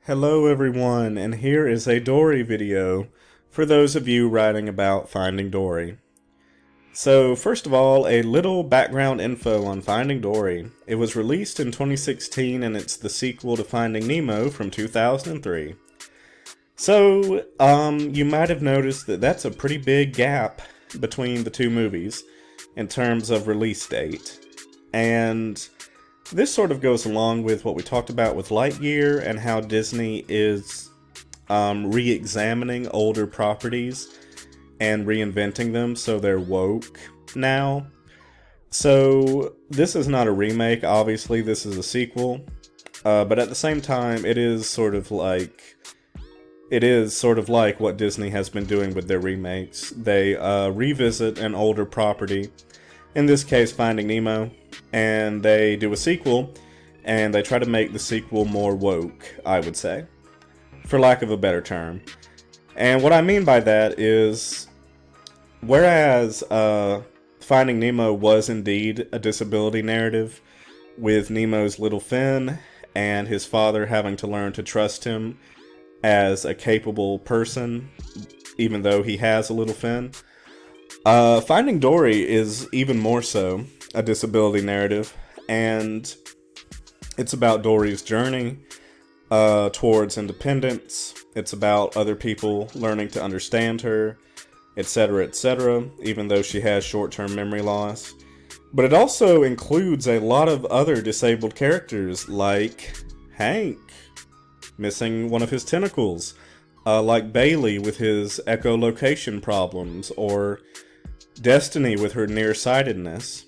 Hello everyone, and here is a Dory video for those of you writing about Finding Dory. So first of all, a little background info on Finding Dory. It was released in 2016 and it's the sequel to Finding Nemo from 2003. So, you might have noticed that that's a pretty big gap between the two movies in terms of release date. And this sort of goes along with what we talked about with Lightyear and how Disney is re-examining older properties and reinventing them so they're woke now. So this is not a remake, obviously this is a sequel, but at the same time it is sort of like what Disney has been doing with their remakes. They revisit an older property, in this case Finding Nemo, and they do a sequel, and they try to make the sequel more woke, I would say, for lack of a better term. And what I mean by that is, whereas Finding Nemo was indeed a disability narrative, with Nemo's little fin, and his father having to learn to trust him as a capable person, even though he has a little fin, Finding Dory is even more so a disability narrative, and it's about Dory's journey towards independence. It's about other people learning to understand her, etc., even though she has short-term memory loss. But it also includes a lot of other disabled characters, like Hank, missing one of his tentacles, like Bailey with his echolocation problems, or Destiny with her nearsightedness.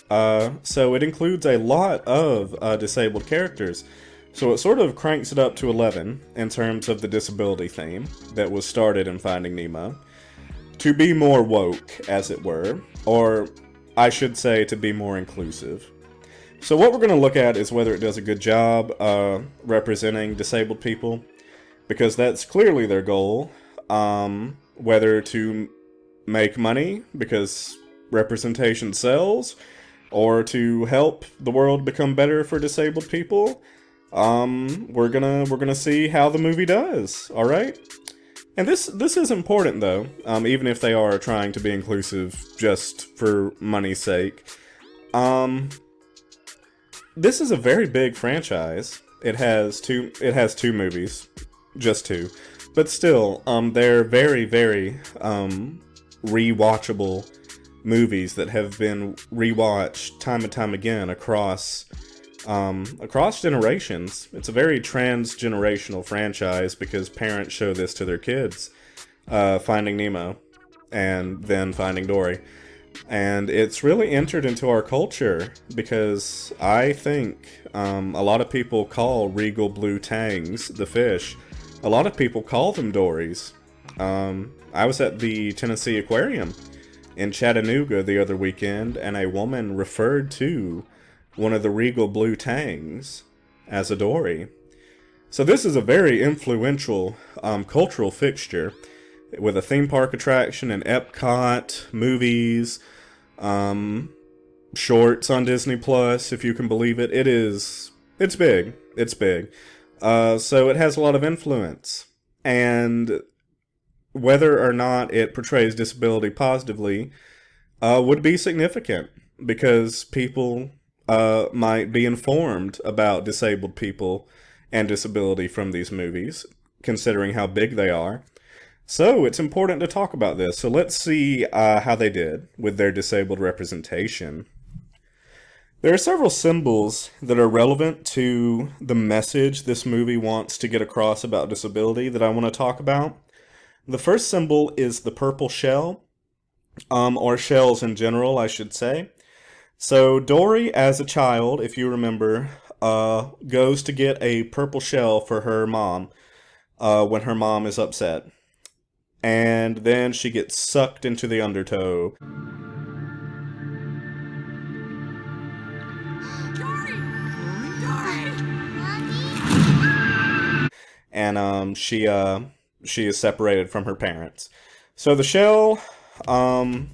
So it includes a lot of disabled characters. So it sort of cranks it up to 11 in terms of the disability theme that was started in Finding Nemo, to be more woke, as it were, or I should say to be more inclusive. So what we're going to look at is whether it does a good job representing disabled people, because that's clearly their goal, whether to make money because representation sells, or to help the world become better for disabled people. We're gonna see how the movie does. All right, and this is important though, even if they are trying to be inclusive just for money's sake. This is a very big franchise. It has two movies, just two, but still, they're very rewatchable movies that have been rewatched time and time again across generations. It's a very transgenerational franchise because parents show this to their kids, Finding Nemo and then Finding Dory. And it's really entered into our culture because I think a lot of people call regal blue tangs the fish. A lot of people call them dories. I was at the Tennessee Aquarium in Chattanooga the other weekend, and a woman referred to one of the regal blue tangs as a dory. So this is a very influential cultural fixture, with a theme park attraction in Epcot, movies, shorts on Disney Plus, if you can believe it. It's big. So it has a lot of influence, and whether or not it portrays disability positively would be significant, because people might be informed about disabled people and disability from these movies, considering how big they are. So it's important to talk about this. So let's see how they did with their disabled representation. There are several symbols that are relevant to the message this movie wants to get across about disability that I want to talk about. The first symbol is the purple shell, or shells in general, I should say. So Dory, as a child, if you remember, goes to get a purple shell for her mom when her mom is upset. And then she gets sucked into the undertow. Dory! Dory! And she is separated from her parents. So the shell, on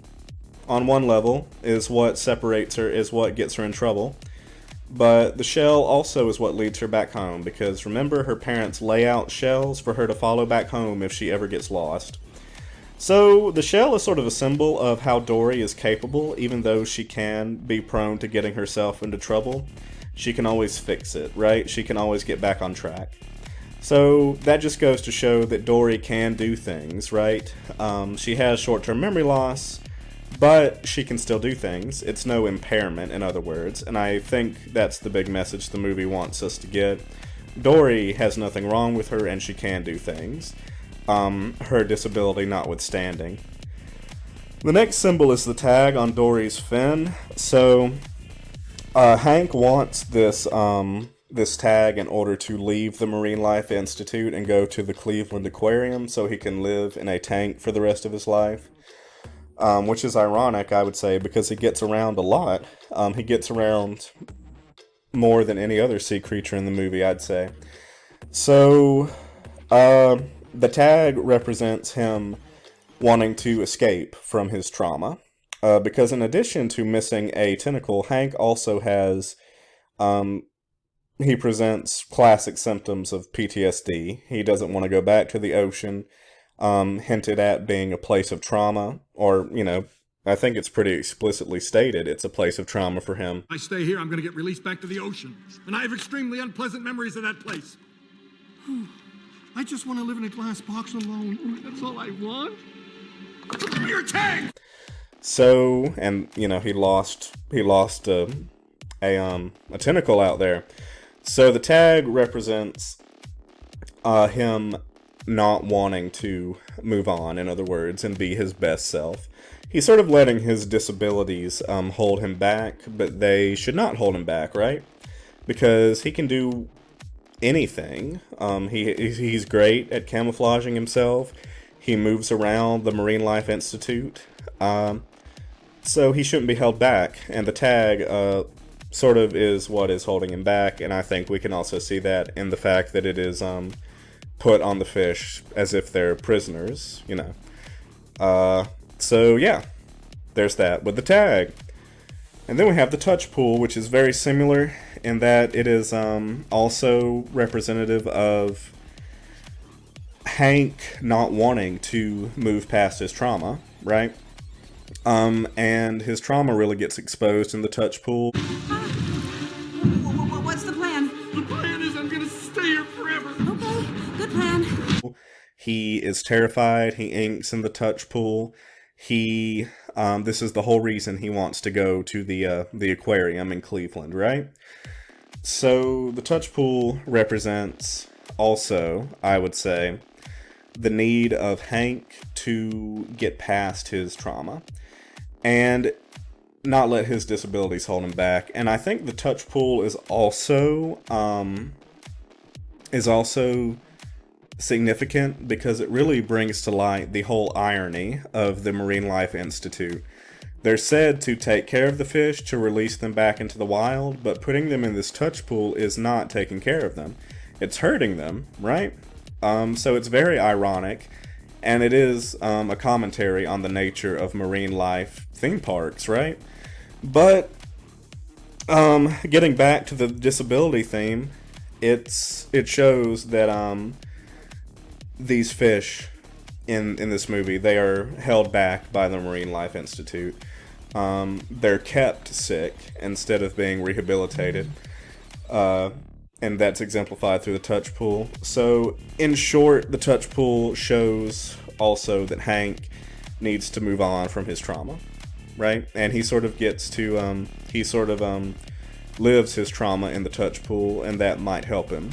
one level, is what separates her, is what gets her in trouble. But the shell also is what leads her back home, because remember, her parents lay out shells for her to follow back home if she ever gets lost. So the shell is sort of a symbol of how Dory is capable, even though she can be prone to getting herself into trouble. She can always fix it, right? She can always get back on track. So that just goes to show that Dory can do things, right? She has short-term memory loss, but she can still do things. It's no impairment, in other words, and I think that's the big message the movie wants us to get. Dory has nothing wrong with her, and she can do things, her disability notwithstanding. The next symbol is the tag on Dory's fin. So Hank wants this tag in order to leave the Marine Life Institute and go to the Cleveland Aquarium so he can live in a tank for the rest of his life. Which is ironic, I would say, because he gets around a lot. He gets around more than any other sea creature in the movie, I'd say. So, the tag represents him wanting to escape from his trauma. Because in addition to missing a tentacle, Hank also has, he presents classic symptoms of PTSD. He doesn't want to go back to the ocean, hinted at being a place of trauma, or, I think it's pretty explicitly stated it's a place of trauma for him. I stay here, I'm going to get released back to the ocean. And I have extremely unpleasant memories of that place. I just want to live in a glass box alone. That's all I want. Your tag! So, and, he lost a tentacle out there. So the tag represents him not wanting to move on, in other words, and be his best self. He's sort of letting his disabilities hold him back, but they should not hold him back, right? Because he can do anything. He's great at camouflaging himself. He moves around the Marine Life Institute. So he shouldn't be held back. And the tag sort of is what is holding him back, and I think we can also see that in the fact that it is put on the fish as if they're prisoners, So yeah, there's that with the tag. And then we have the touch pool, which is very similar in that it is also representative of Hank not wanting to move past his trauma, right? And his trauma really gets exposed in the touch pool. What's the plan? The plan is I'm going to stay here forever. Okay, good plan. He is terrified. He inks in the touch pool. This is the whole reason he wants to go to the aquarium in Cleveland, right? So the touch pool represents also, I would say, the need of Hank to get past his trauma and not let his disabilities hold him back. And I think the touch pool is also significant because it really brings to light the whole irony of the Marine Life Institute. They're said to take care of the fish to release them back into the wild, but putting them in this touch pool is not taking care of them. It's hurting them, right? So it's very ironic, and it is a commentary on the nature of marine life theme parks, right? But getting back to the disability theme, it shows that these fish in this movie, they are held back by the Marine Life Institute. They're kept sick instead of being rehabilitated. And that's exemplified through the touch pool. So, in short, the touch pool shows also that Hank needs to move on from his trauma, right? And he sort of gets to, lives his trauma in the touch pool, and that might help him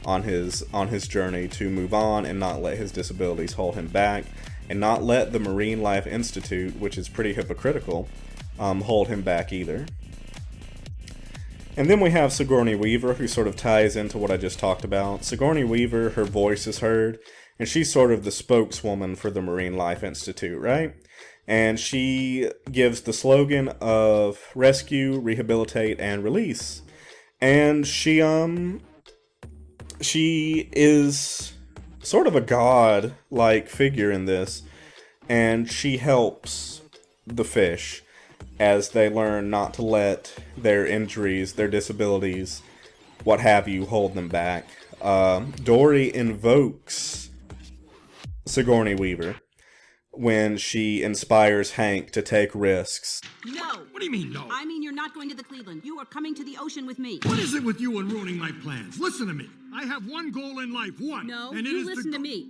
on his journey to move on and not let his disabilities hold him back, and not let the Marine Life Institute, which is pretty hypocritical, hold him back either. And then we have Sigourney Weaver, who sort of ties into what I just talked about. Sigourney Weaver, her voice is heard, and she's sort of the spokeswoman for the Marine Life Institute, right? And she gives the slogan of rescue, rehabilitate, and release. And she is sort of a god-like figure in this, and she helps the fish. as they learn not to let their injuries, their disabilities, what have you, hold them back. Dory invokes Sigourney Weaver when she inspires Hank to take risks. No. What do you mean, no? I mean, you're not going to the Cleveland. You are coming to the ocean with me. What is it with you and ruining my plans? Listen to me. I have one goal in life, one. No, and it you is listen to me.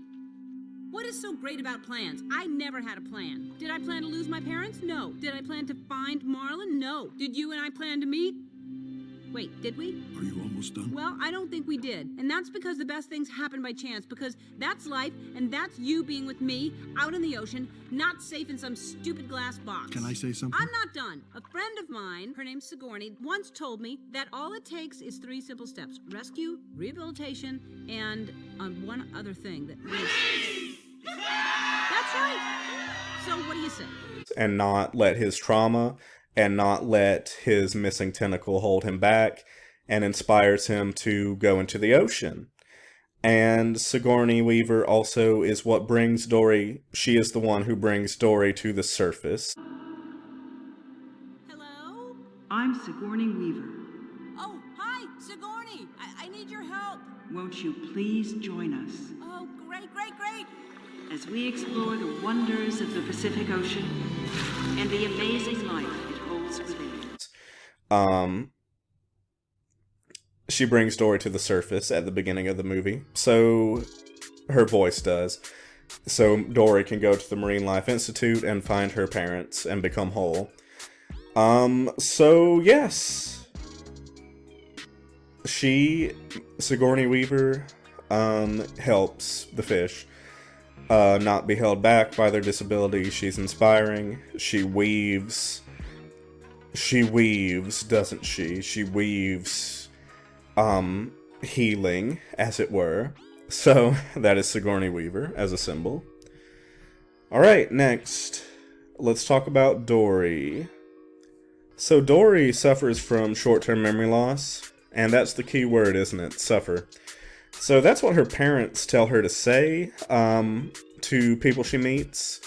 What is so great about plans? I never had a plan. Did I plan to lose my parents? No. Did I plan to find Marlon? No. Did you and I plan to meet? Wait, did we? Are you almost done? Well, I don't think we did. And that's because the best things happen by chance, because that's life, and that's you being with me, out in the ocean, not safe in some stupid glass box. Can I say something? I'm not done. A friend of mine, her name's Sigourney, once told me that all it takes is 3 simple steps: rescue, rehabilitation, and one other thing that is... That's right. So what do you say? And not let his trauma and not let his missing tentacle hold him back, and inspires him to go into the ocean. And Sigourney Weaver also is what brings Dory, she is the one who brings Dory to the surface. Hello? I'm Sigourney Weaver. Oh, hi, Sigourney. I need your help. Won't you please join us Oh, great, great, great. as we explore the wonders of the Pacific Ocean and the amazing life it holds within? She brings Dory to the surface at the beginning of the movie. So her voice does. So Dory can go to the Marine Life Institute and find her parents and become whole. So yes. Sigourney Weaver, helps the fish not be held back by their disability. She's inspiring. She weaves, doesn't she? She weaves healing, as it were. So that is Sigourney Weaver as a symbol. Alright, next, let's talk about Dory. So Dory suffers from short-term memory loss, and that's the key word, isn't it? Suffer. So that's what her parents tell her to say to people she meets.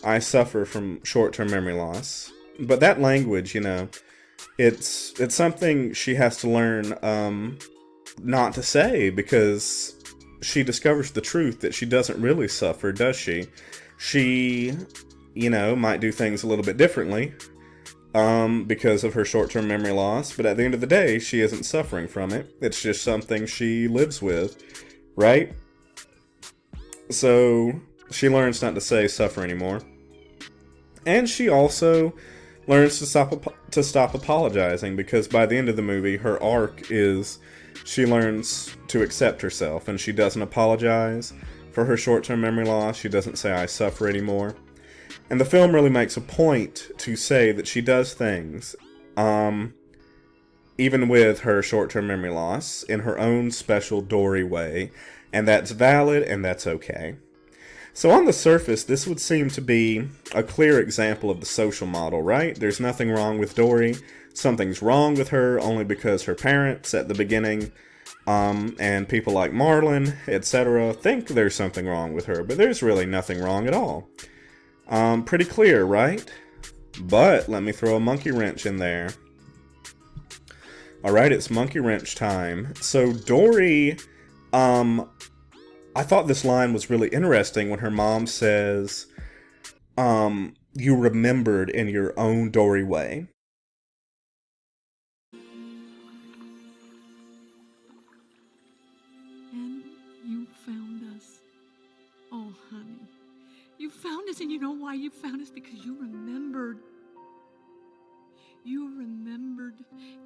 I suffer from short-term memory loss. But that language, it's something she has to learn not to say, because she discovers the truth that she doesn't really suffer, does she? She, might do things a little bit differently because of her short-term memory loss, but at the end of the day, she isn't suffering from it. It's just something she lives with, right? So she learns not to say suffer anymore. And she also learns to stop apologizing, because by the end of the movie, her arc is she learns to accept herself, and she doesn't apologize for her short-term memory loss. She doesn't say I suffer anymore. And the film really makes a point to say that she does things, even with her short-term memory loss, in her own special Dory way, and that's valid and that's okay. So on the surface, this would seem to be a clear example of the social model, right? There's nothing wrong with Dory. Something's wrong with her only because her parents at the beginning, and people like Marlon, etc., think there's something wrong with her, but there's really nothing wrong at all. Pretty clear, right? But let me throw a monkey wrench in there. Alright, it's monkey wrench time. So Dory, I thought this line was really interesting when her mom says, you remembered in your own Dory way. And you found us. Oh, honey. You found us, and you know why you found us? Because you remembered. You remembered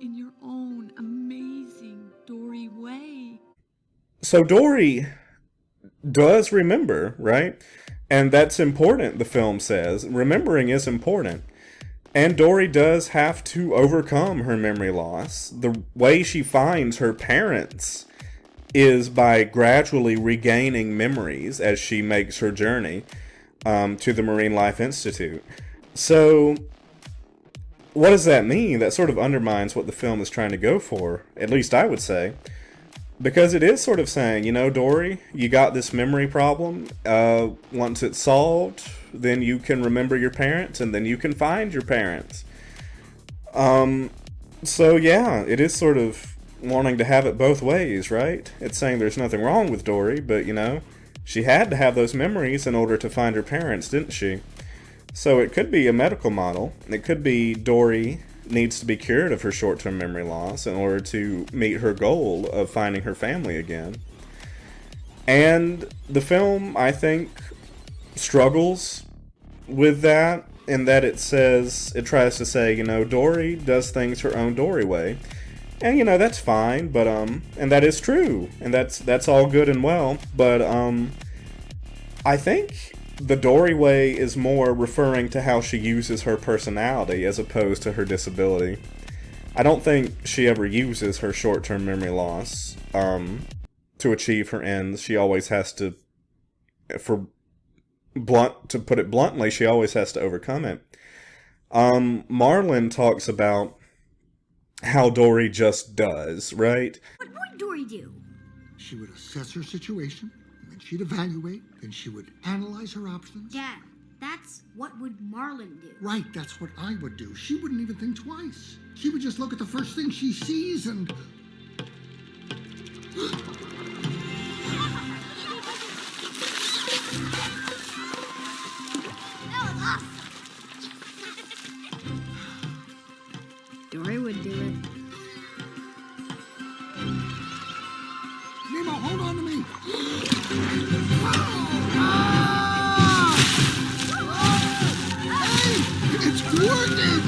in your own amazing Dory way. So Dory does remember, right? And that's important, the film says. Remembering is important. And Dory does have to overcome her memory loss. The way she finds her parents is by gradually regaining memories as she makes her journey to the Marine Life Institute. So, what does that mean? That sort of undermines what the film is trying to go for, at least I would say. Because it is sort of saying, Dory, you got this memory problem. Once it's solved, then you can remember your parents, and then you can find your parents. So yeah, it is sort of wanting to have it both ways, right? It's saying there's nothing wrong with Dory, but she had to have those memories in order to find her parents, didn't she? So it could be a medical model. It could be Dory needs to be cured of her short-term memory loss in order to meet her goal of finding her family again. And the film, I think, struggles with that, in that it tries to say, Dory does things her own Dory way. And, that's fine, but, and that is true. And that's all good and well. But, I think the Dory way is more referring to how she uses her personality as opposed to her disability. I don't think she ever uses her short-term memory loss, to achieve her ends. She always has to, to put it bluntly, she always has to overcome it. Marlon talks about how Dory just does, right? What would Dory do? She would assess her situation, and then she'd evaluate, then she would analyze her options. Dad, that's what would Marlon do. Right, that's what I would do. She wouldn't even think twice. She would just look at the first thing she sees and... Dory would do it. Nemo, hold on to me! Hey, it's working!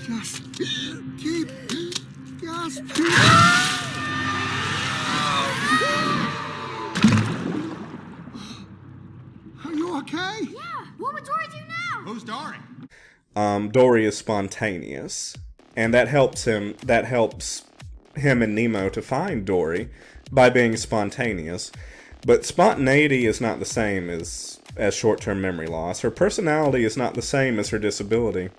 Just keep gasping. Are you okay? Yeah, what would Dory do now? Who's Dory? Dory is spontaneous, and that helps him and Nemo to find Dory by being spontaneous. But spontaneity is not the same as short-term memory loss. Her personality is not the same as her disability.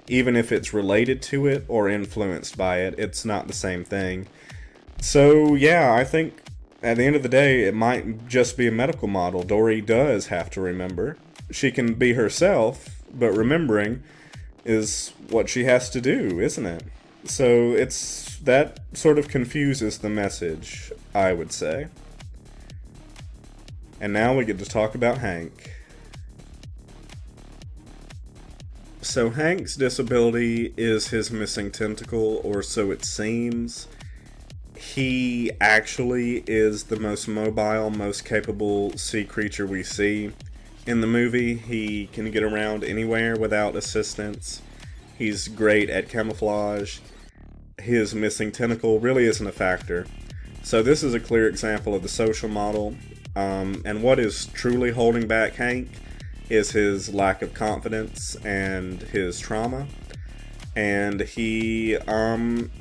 Even if it's related to it or influenced by it, it's not the same thing. So yeah, I think at the end of the day, it might just be a medical model. Dory does have to remember. She can be herself, but remembering is what she has to do, isn't it? So that sort of confuses the message, I would say. And now we get to talk about Hank. So Hank's disability is his missing tentacle, or so it seems. He actually is the most mobile, most capable sea creature we see. In the movie, he can get around anywhere without assistance. He's great at camouflage. His missing tentacle really isn't a factor. So this is a clear example of the social model. And what is truly holding back Hank is his lack of confidence and his trauma. And he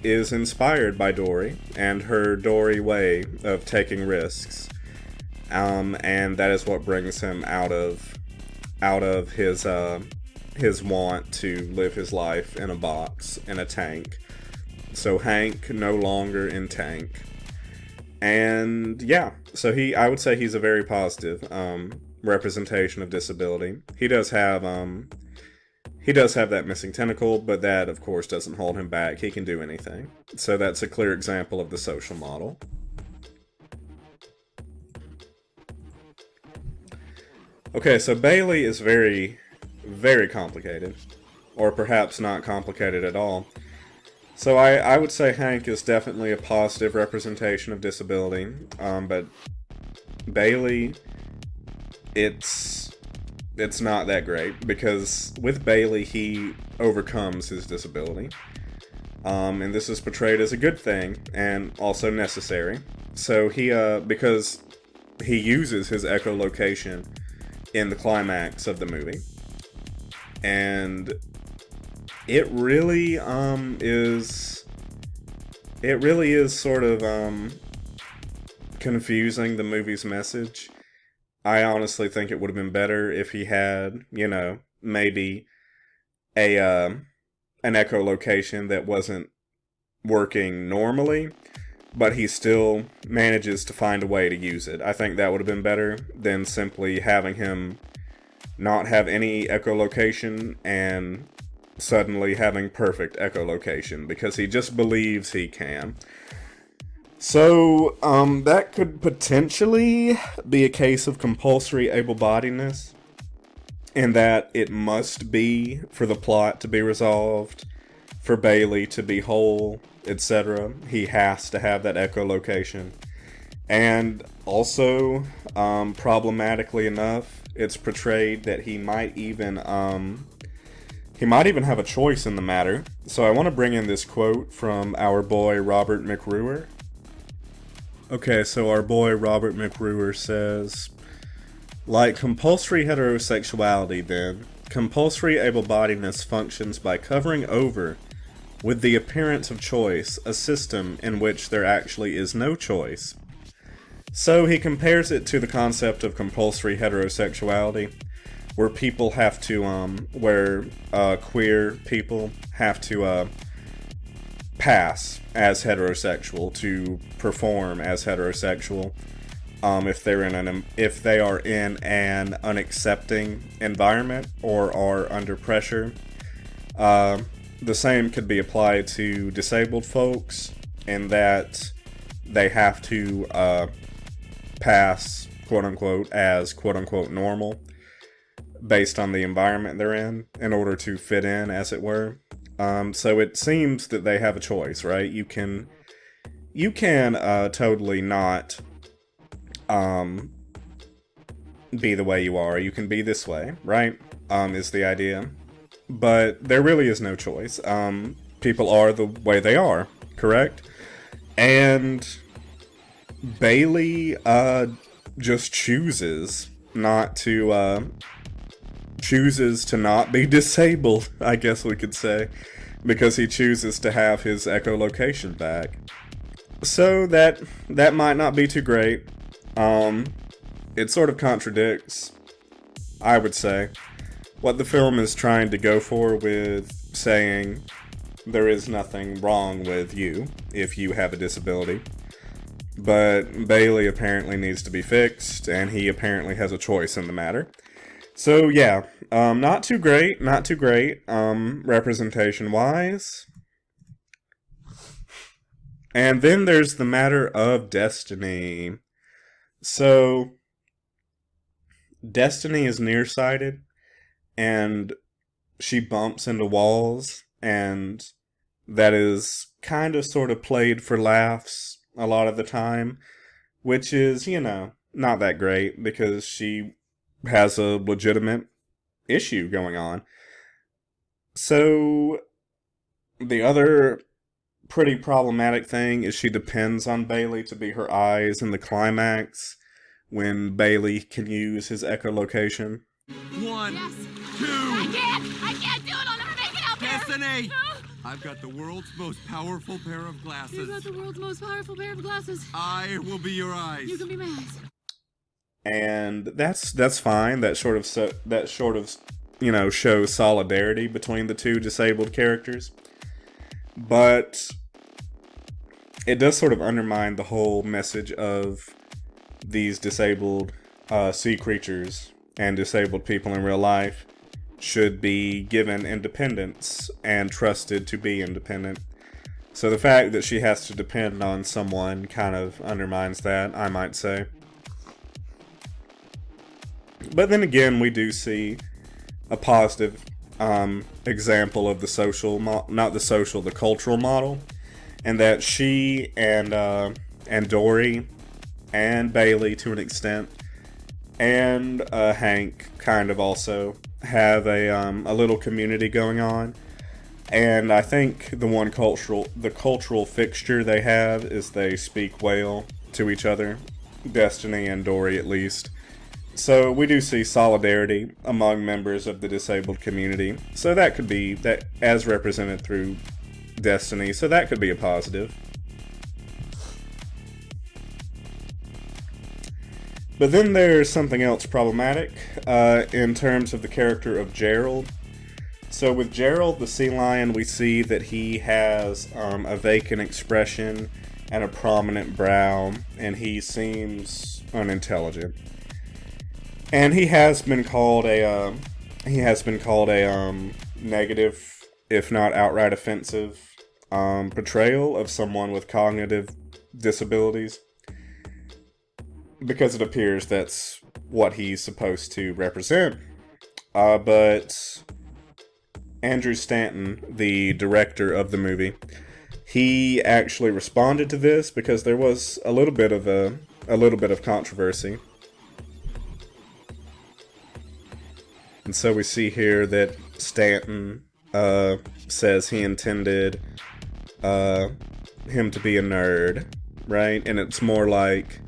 is inspired by Dory and her Dory way of taking risks. And that is what brings him out of his want to live his life in a box, in a tank. So Hank no longer in tank. And yeah, so I would say he's a very positive representation of disability. He does have that missing tentacle, but that of course doesn't hold him back. He can do anything. So that's a clear example of the social model. Okay, so Bailey is very, very complicated. Or perhaps not complicated at all. So I would say Hank is definitely a positive representation of disability. But Bailey, it's not that great. Because with Bailey, he overcomes his disability. And this is portrayed as a good thing, and also necessary. So because he uses his echolocation in the climax of the movie. And it really is sort of confusing the movie's message. I honestly think it would have been better if he had, maybe an echolocation that wasn't working normally, but he still manages to find a way to use it. I think that would have been better than simply having him not have any echolocation and suddenly having perfect echolocation because he just believes he can. So, that could potentially be a case of compulsory able-bodiedness, in that it must be for the plot to be resolved, for Bailey to be whole, etc. He has to have that echolocation. And also, problematically enough, it's portrayed that he might even have a choice in the matter. So I want to bring in this quote from our boy Robert McRuer. Okay, so our boy Robert McRuer says, like compulsory heterosexuality then, compulsory able-bodiedness functions by covering over, with the appearance of choice, a system in which there actually is no choice. So he compares it to the concept of compulsory heterosexuality, where people have to, queer people have to, pass as heterosexual, to perform as heterosexual, if they are in an unaccepting environment or are under pressure. The same could be applied to disabled folks, in that they have to pass, quote-unquote, as quote-unquote normal, based on the environment they're in order to fit in, as it were. So it seems that they have a choice, right? You can totally not be the way you are. You can be this way, right? Is the idea. But there really is no choice. People are the way they are, correct? And Bailey just chooses to not be disabled, I guess we could say, because he chooses to have his echolocation back. So that might not be too great. It sort of contradicts, I would say, what the film is trying to go for with saying there is nothing wrong with you if you have a disability. But Bailey apparently needs to be fixed, and he apparently has a choice in the matter. So yeah, not too great, representation-wise. And then there's the matter of Destiny. So, Destiny is nearsighted, and she bumps into walls, and that is kind of sort of played for laughs a lot of the time, which is, not that great, because she has a legitimate issue going on. So, the other pretty problematic thing is she depends on Bailey to be her eyes in the climax, when Bailey can use his echolocation. 1, Yes. 2. I can't do it. I'll never make it out there. Destiny! No. I've got the world's most powerful pair of You've glasses. got the world's most powerful pair of glasses. I will be your eyes. You can be my eyes. And that's fine. That sort of shows solidarity between the two disabled characters. But it does sort of undermine the whole message of these disabled sea creatures and disabled people in real life should be given independence and trusted to be independent. So the fact that she has to depend on someone kind of undermines that, I might say. But then again, we do see a positive example of the cultural model, and that she and Dory and Bailey to an extent, and Hank kind of also have a little community going on. And I think the cultural fixture they have is they speak whale to each other, Destiny and Dory at least. So we do see solidarity among members of the disabled community. So that could be that as represented through Destiny. So that could be a positive. But then there's something else problematic in terms of the character of Gerald. So with Gerald the sea lion, we see that he has a vacant expression and a prominent brow, and he seems unintelligent. And he has been called a negative, if not outright offensive, portrayal of someone with cognitive disabilities, because it appears that's what he's supposed to represent. But Andrew Stanton, the director of the movie, he actually responded to this because there was a little bit of controversy. And so we see here that Stanton says he intended him to be a nerd, right? And it's more like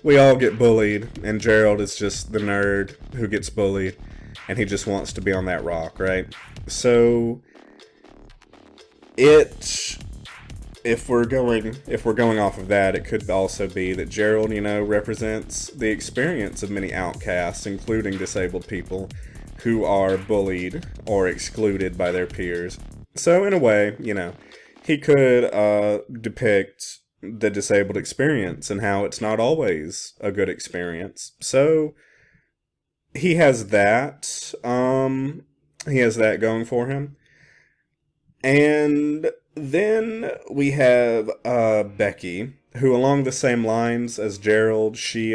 we all get bullied, and Gerald is just the nerd who gets bullied, and he just wants to be on that rock, right? So if we're going off of that, it could also be that Gerald, represents the experience of many outcasts, including disabled people, who are bullied or excluded by their peers. So in a way, he could depict the disabled experience and how it's not always a good experience. So he has that. He has that going for him. And then we have Becky, who, along the same lines as Gerald, she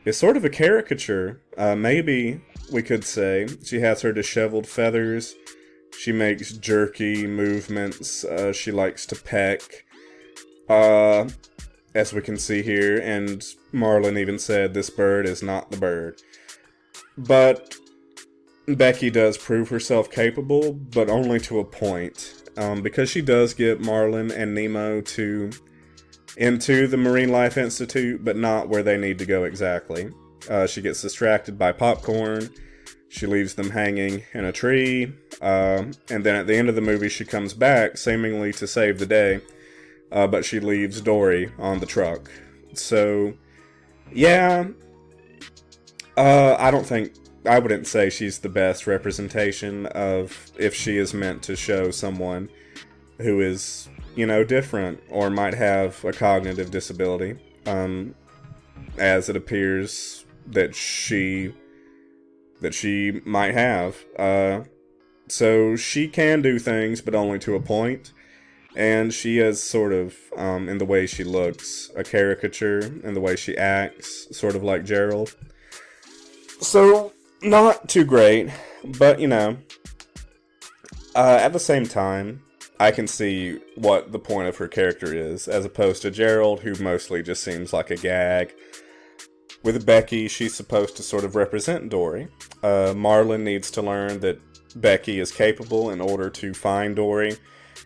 is sort of a caricature. Maybe we could say she has her disheveled feathers. She makes jerky movements. She likes to peck, as we can see here. And Marlon even said, "This bird is not the bird." But Becky does prove herself capable, but only to a point, because she does get Marlon and Nemo into the Marine Life Institute, but not where they need to go exactly. She gets distracted by popcorn. She leaves them hanging in a tree, and then at the end of the movie, she comes back, seemingly to save the day, but she leaves Dory on the truck. So, yeah, I wouldn't say she's the best representation of if she is meant to show someone who is, different or might have a cognitive disability, as it appears that she might have. So she can do things, but only to a point. And she is sort of, in the way she looks, a caricature, in the way she acts, sort of like Gerald. So, not too great, but, at the same time, I can see what the point of her character is, as opposed to Gerald, who mostly just seems like a gag. With Becky, she's supposed to sort of represent Dory. Marlon needs to learn that Becky is capable in order to find Dory,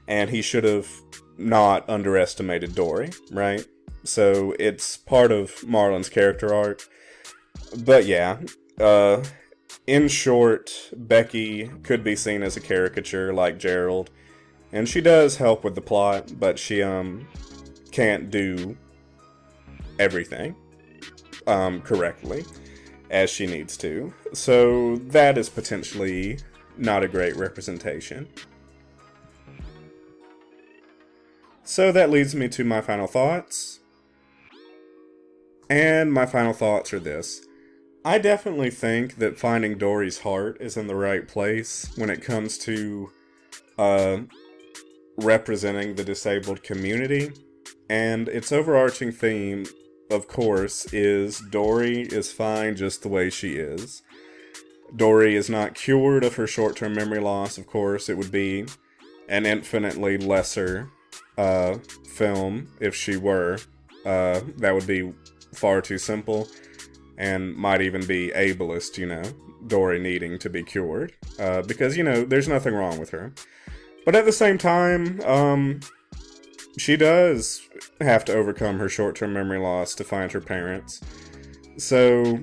and he should have not underestimated Dory, right? So it's part of Marlon's character arc. But yeah, in short, Becky could be seen as a caricature like Gerald, and she does help with the plot, but she can't do everything correctly as she needs to. So that is potentially not a great representation. So that leads me to my final thoughts. And my final thoughts are this. I definitely think that Finding Dory's heart is in the right place when it comes to representing the disabled community. And its overarching theme, of course, is Dory is fine just the way she is. Dory is not cured of her short-term memory loss, of course. It would be an infinitely lesser film if she were. That would be far too simple and might even be ableist, Dory needing to be cured. Because, there's nothing wrong with her. But at the same time, she does have to overcome her short-term memory loss to find her parents. So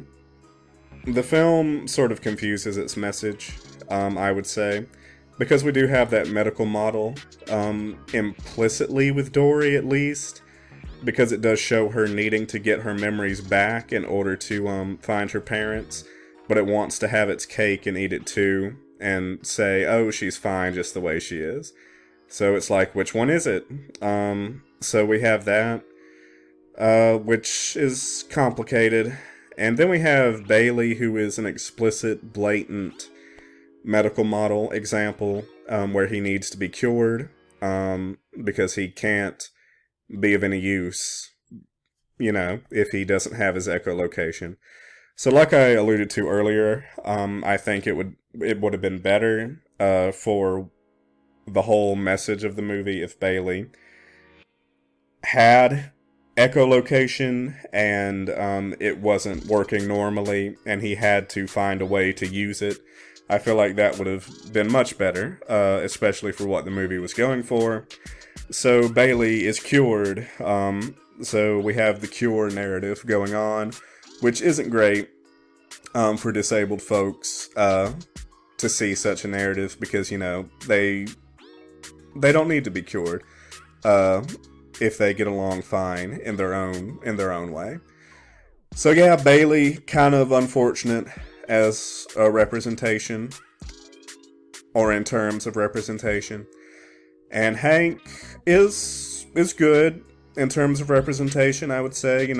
the film sort of confuses its message, I would say, because we do have that medical model implicitly with Dory, at least, because it does show her needing to get her memories back in order to find her parents, but it wants to have its cake and eat it too, and say, oh, she's fine just the way she is. So it's like, which one is it? So we have that, which is complicated, And then we have Bailey, who is an explicit, blatant medical model example where he needs to be cured because he can't be of any use, if he doesn't have his echolocation. So like I alluded to earlier, I think it would have been better for the whole message of the movie if Bailey had echolocation and it wasn't working normally and he had to find a way to use it. I feel like that would have been much better, especially for what the movie was going for. So Bailey is cured, so we have the cure narrative going on, which isn't great for disabled folks to see such a narrative because, they don't need to be cured if they get along fine in their own way. So yeah, Bailey, kind of unfortunate as a representation, or in terms of representation. And Hank is good in terms of representation, I would say. He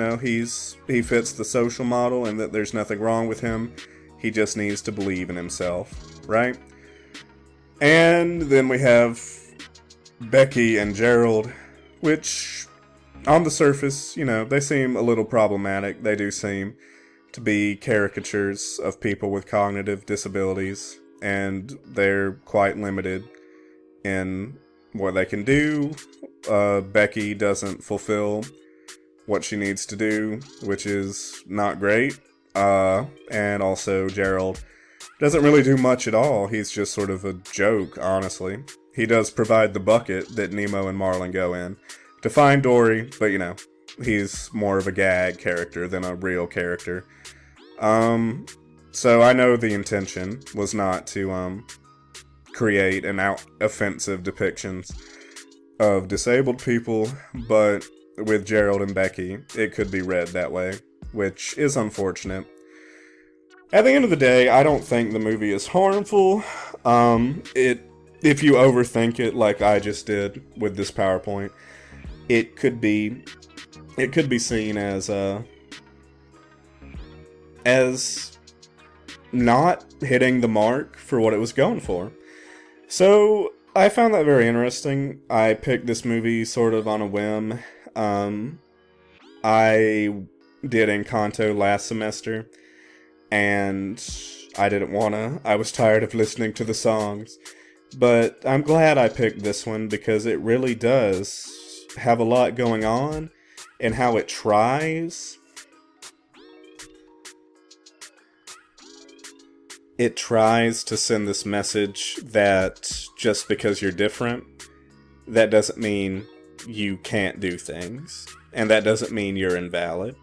fits the social model and that there's nothing wrong with him. He just needs to believe in himself, right? And then we have Becky and Gerald, which on the surface, they seem a little problematic. They do seem to be caricatures of people with cognitive disabilities, and they're quite limited in what they can do. Becky doesn't fulfill what she needs to do, which is not great. And also Gerald doesn't really do much at all. He's just sort of a joke, honestly. He does provide the bucket that Nemo and Marlin go in to find Dory, but he's more of a gag character than a real character. So I know the intention was not to create offensive depictions of disabled people, but with Gerald and Becky, it could be read that way, which is unfortunate. At the end of the day, I don't think the movie is harmful. If you overthink it like I just did with this PowerPoint, it could be seen as not hitting the mark for what it was going for. So I found that very interesting. I picked this movie sort of on a whim. I did Encanto last semester, and I didn't wanna. I was tired of listening to the songs. But I'm glad I picked this one because it really does have a lot going on, and how it tries. It tries to send this message that just because you're different, that doesn't mean you can't do things. And that doesn't mean you're invalid.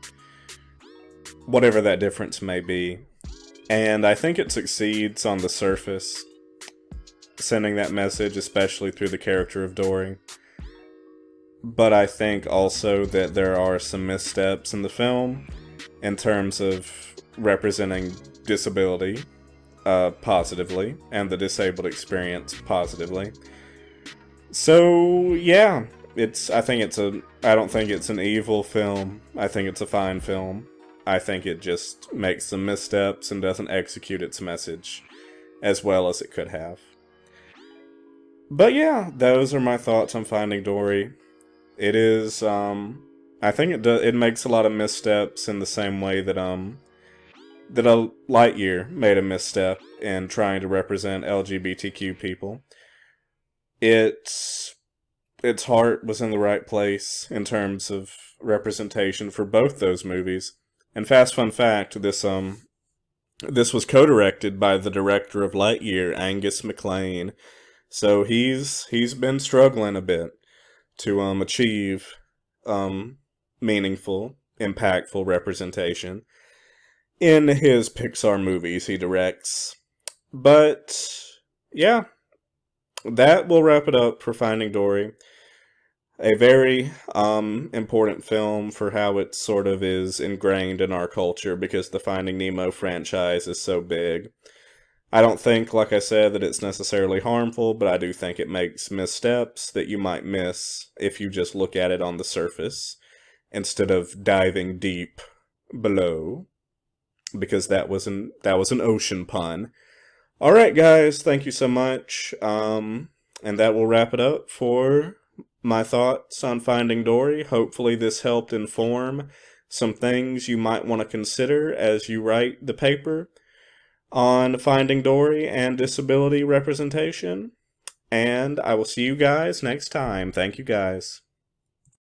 Whatever that difference may be. And I think it succeeds on the surface, sending that message, especially through the character of Dory. But I think also that there are some missteps in the film in terms of representing disability positively and the disabled experience positively. So yeah, I don't think it's an evil film. I think it's a fine film. I think it just makes some missteps and doesn't execute its message as well as it could have. But yeah, those are my thoughts on Finding Dory. It is, I think it makes a lot of missteps in the same way that a Lightyear made a misstep in trying to represent LGBTQ people. Its heart was in the right place in terms of representation for both those movies. And fun fact, this was co-directed by the director of Lightyear, Angus MacLane. So he's been struggling a bit to achieve meaningful, impactful representation in his Pixar movies he directs. But yeah, that will wrap it up for Finding Dory. A very important film for how it sort of is ingrained in our culture because the Finding Nemo franchise is so big. I don't think, like I said, that it's necessarily harmful, but I do think it makes missteps that you might miss if you just look at it on the surface instead of diving deep below. because that was an ocean pun. All right, guys, thank you so much. And that will wrap it up for my thoughts on Finding Dory. Hopefully this helped inform some things you might want to consider as you write the paper on Finding Dory and disability representation. And I will see you guys next time. Thank you, guys.